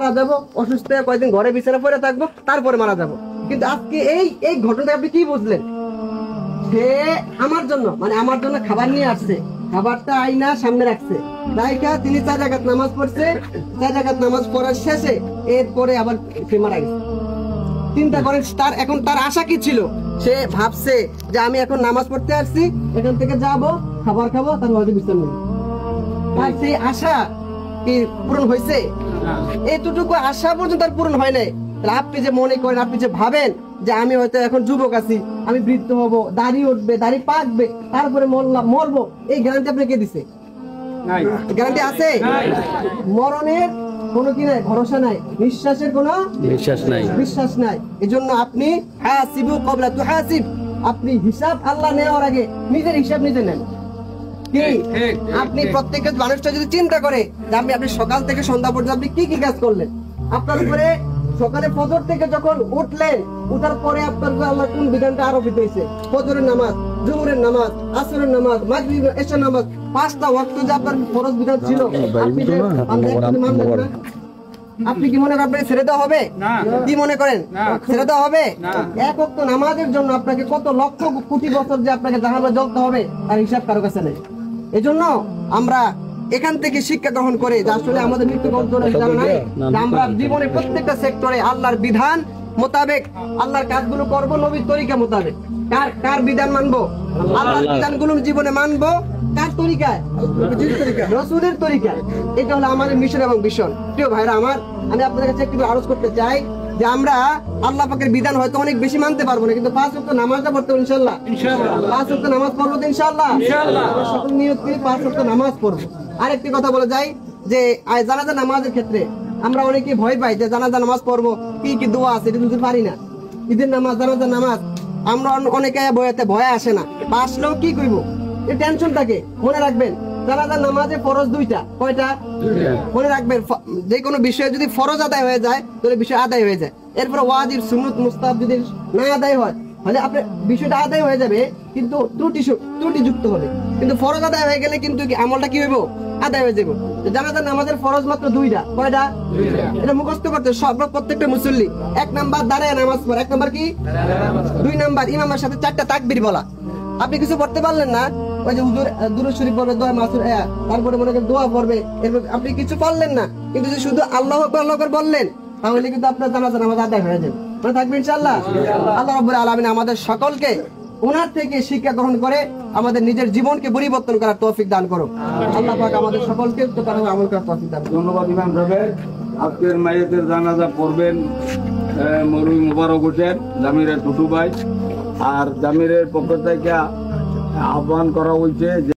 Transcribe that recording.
মারা যাব, অসুস্থ হয়ে কয়েকদিন ঘরে বিছানা পড়ে থাকবো, তারপরে মারা যাব। কিন্তু আজকে এই ঘটনাটা আপনি কি বুঝলেন? সে আমার জন্য মানে আমার জন্য খাবার নিয়ে আসছে, খাবারটা আইনা সামনে রাখছে, রাইখা তিনি 4 রাকাত নামাজ পড়ছে। 4 রাকাত নামাজ পড়ার শেষে এরপরে আবার সে মারা গেছে। চিন্তা করেন তার আশা কি ছিল? সে ভাবছে যে আমি এখন নামাজ পড়তে আসছি, এখান থেকে যাব, খাবার খাবো, তার হয়তো বিশ্রাম নেব। আর সেই আশা কি পূরণ হয়েছে? এতটুকু আশা পর্যন্ত তার পূরণ হয় নাই। আপনি যে মনে করেন, আপনি যে ভাবেন যে আমি হয়তো এখন যুবক আছি, আমি বৃদ্ধ হব, দাড়ি উঠবে, দাড়ি পাকবে, তারপরে মরবো, এই গ্যারান্টি আপনাকে কে দিছে? গ্যারান্টি আছে? মরণের কোনো কি নাই, ভরসা নাই, বিশ্বাসের কোনো বিশ্বাস নাই। এজন্য আপনি হাসিবু ক্বাবলা তুহাসিব, আপনি হিসাব আল্লাহ নেওয়ার আগে নিজের হিসাব নিজে নেন। কি আপনি প্রত্যেকটা মানুষটা যদি চিন্তা করে যে আপনি সকাল থেকে সন্ধ্যা পর্যন্ত আপনি কি কি কাজ করলেন, আপনার উপরে সকালে ফজর থেকে যখন উঠলেন, উঠার পরে আপনার আল্লাহ কোন বিধানটা আরোপিত হয়েছে? ফজরের নামাজ, জোহরের নামাজ, আসরের নামাজ, মাগরিব, এশার নামাজ, 5টা ওয়াক্ত যে আপনার ফরজ বিধান ছিল, আপনি যে মানলেন না, আপনি কি মনে করেন আপনাকে ছেড়ে দেওয়া হবে? কি মনে করেন ছেড়ে দেওয়া হবে? 1 ওয়াক্ত নামাজের জন্য আপনাকে কত লক্ষ কোটি বছর যে আপনাকে জাহান্নামে জ্বলতে হবে তার হিসাব কারো কাছে নেই। এজন্য আমরা এখান থেকে শিক্ষা গ্রহণ করে যে আসলে আমাদের মৃত্যু জানা নাই, আমরা জীবনে প্রত্যেকটা সেক্টরে আল্লাহর বিধান মোতাবেক আল্লাহর কাজগুলো করবো, নবীর তরিকা মোতাবেক। কার বিধান মানবো? আল্লাহর বিধানগুলো জীবনে মানবো। কার তরিকায়? রাসূলের তরিকায়। এটা হলো আমাদের মিশন এবং ভিশন। প্রিয় ভাইরা আমার, আমি আপনাদের কাছে একটু আরজ করতে চাই যে আমরা আল্লাহ পাকের বিধান হয়তো অনেক বেশি মানতে পারবো না, কিন্তু 5 ওয়াক্ত নামাজটা পড়তে হবে ইনশাআল্লাহ। 5 ওয়াক্ত নামাজ পড়বো ইনশাআল্লাহ। আমরা সকল নিয়ত করে 5 ওয়াক্ত নামাজ পড়বো। আরেকটি কথা বলে যাই যে জানাজা নামাজের ক্ষেত্রে আমরা অনেকে ভয় পাই যে জানাজা নামাজ পড়বো, কি কি দোয়া আছে এটা বুঝতে পারি না। ঈদের নামাজ, জানাজা নামাজ আমরা অনেকে ভয় আসে না, বা আসলেও কি করবো এই টেনশন থাকে। মনে রাখবেন জানাজা নামাজে ফরজ 2টা। কয়টা? মনে রাখবেন, যে কোনো বিষয়ে যদি ফরজ আদায় হয়ে যায় তাহলে বিষয় আদায় হয়ে যায়। এরপরে ওয়াজিব, সুন্নত, মুস্তাহাব যদি না আদায় হয় তাহলে আপনার বিষয়টা আদায় হয়ে যাবে, কিন্তু ত্রুটিযুক্ত হবে। কিন্তু ফরজ আদায় হয়ে গেলে কিন্তু আমলটা কি হইব? আদায় হয়ে যাবে। জানাজা নামাজের ফরজ মাত্র 2টা। কয়টা? এটা মুখস্থ করতে প্রত্যেকটা মুসল্লি। 1 নাম্বার দাঁড়ায় নামাজ পড়া, 1 নাম্বার কি? 2 নাম্বার ইমামের সাথে 4টা তাকবীর বলা। আপনি কিছু পড়তে পারলেন না, ওই যে হুজুর দুরূদ শরীফ পড়বে, দোয়া মাসুর, তারপরে মনে করেন দোয়া পড়বে, এরপর আপনি কিছু পারলেন না, কিন্তু যে শুধু আল্লাহু আকবার আল্লাহু আকবার বললেন, তাহলে কিন্তু আপনার জানাজা নামাজ আদায় হয়ে যাবে। মনে থাকবে ইনশাআল্লাহ। আল্লাহ রাব্বুল আলামিন আমাদের সকলকে ওনার থেকে শিক্ষা গ্রহণ করে আমাদের নিজের জীবনকে পরিবর্তন করার তৌফিক দান করুন। আল্লাহ পাক আমাদের সকলকে তার আমল করার তৌফিক দান করুন। ধন্যবাদ ইমাম সাহেব। আজকের মাইয়াতের জানাজা পড়বেন মরহুম মোবারক হোসেন, জামিরের টুটু ভাই। আর জামিরের পক্ষ থেকে আহ্বান করা হয়েছে